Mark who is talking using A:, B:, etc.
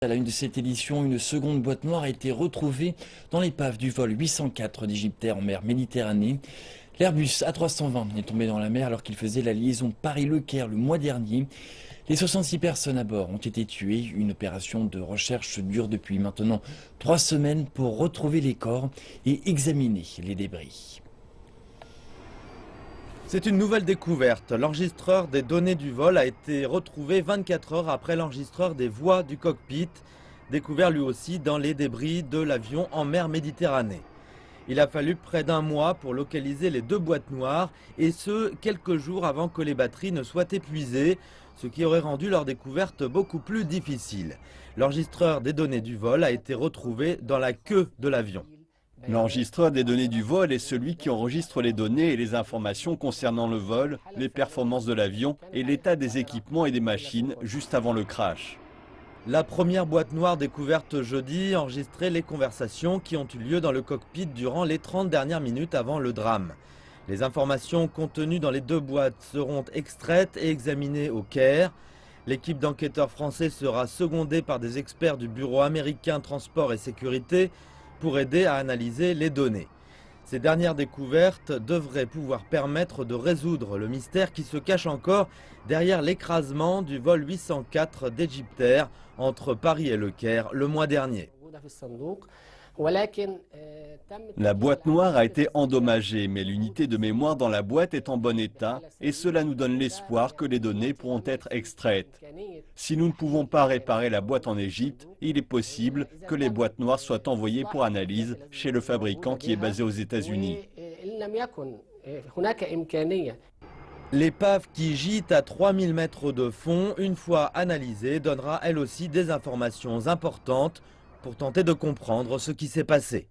A: À la une de cette édition, une seconde boîte noire a été retrouvée dans l'épave du vol 804 d'Égyptair en mer Méditerranée. L'Airbus A320 est tombé dans la mer alors qu'il faisait la liaison Paris-Le Caire le mois dernier. Les 66 personnes à bord ont été tuées. Une opération de recherche dure depuis maintenant 3 semaines pour retrouver les corps et examiner les débris.
B: C'est une nouvelle découverte. L'enregistreur des données du vol a été retrouvé 24 heures après l'enregistreur des voix du cockpit, découvert lui aussi dans les débris de l'avion en mer Méditerranée. Il a fallu près d'un mois pour localiser les deux boîtes noires, et ce, quelques jours avant que les batteries ne soient épuisées, ce qui aurait rendu leur découverte beaucoup plus difficile. L'enregistreur des données du vol a été retrouvé dans la queue de l'avion.
C: L'enregistreur des données du vol est celui qui enregistre les données et les informations concernant le vol, les performances de l'avion et l'état des équipements et des machines juste avant le crash.
B: La première boîte noire découverte jeudi enregistrait les conversations qui ont eu lieu dans le cockpit durant les 30 dernières minutes avant le drame. Les informations contenues dans les deux boîtes seront extraites et examinées au Caire. L'équipe d'enquêteurs français sera secondée par des experts du Bureau américain Transport et Sécurité pour aider à analyser les données. Ces dernières découvertes devraient pouvoir permettre de résoudre le mystère qui se cache encore derrière l'écrasement du vol 804 d'Égyptair entre Paris et Le Caire le mois dernier.
C: La boîte noire a été endommagée, mais l'unité de mémoire dans la boîte est en bon état et cela nous donne l'espoir que les données pourront être extraites. Si nous ne pouvons pas réparer la boîte en Égypte, il est possible que les boîtes noires soient envoyées pour analyse chez le fabricant qui est basé aux États-Unis.
B: L'épave qui gîte à 3000 mètres de fond, une fois analysée, donnera elle aussi des informations importantes pour tenter de comprendre ce qui s'est passé.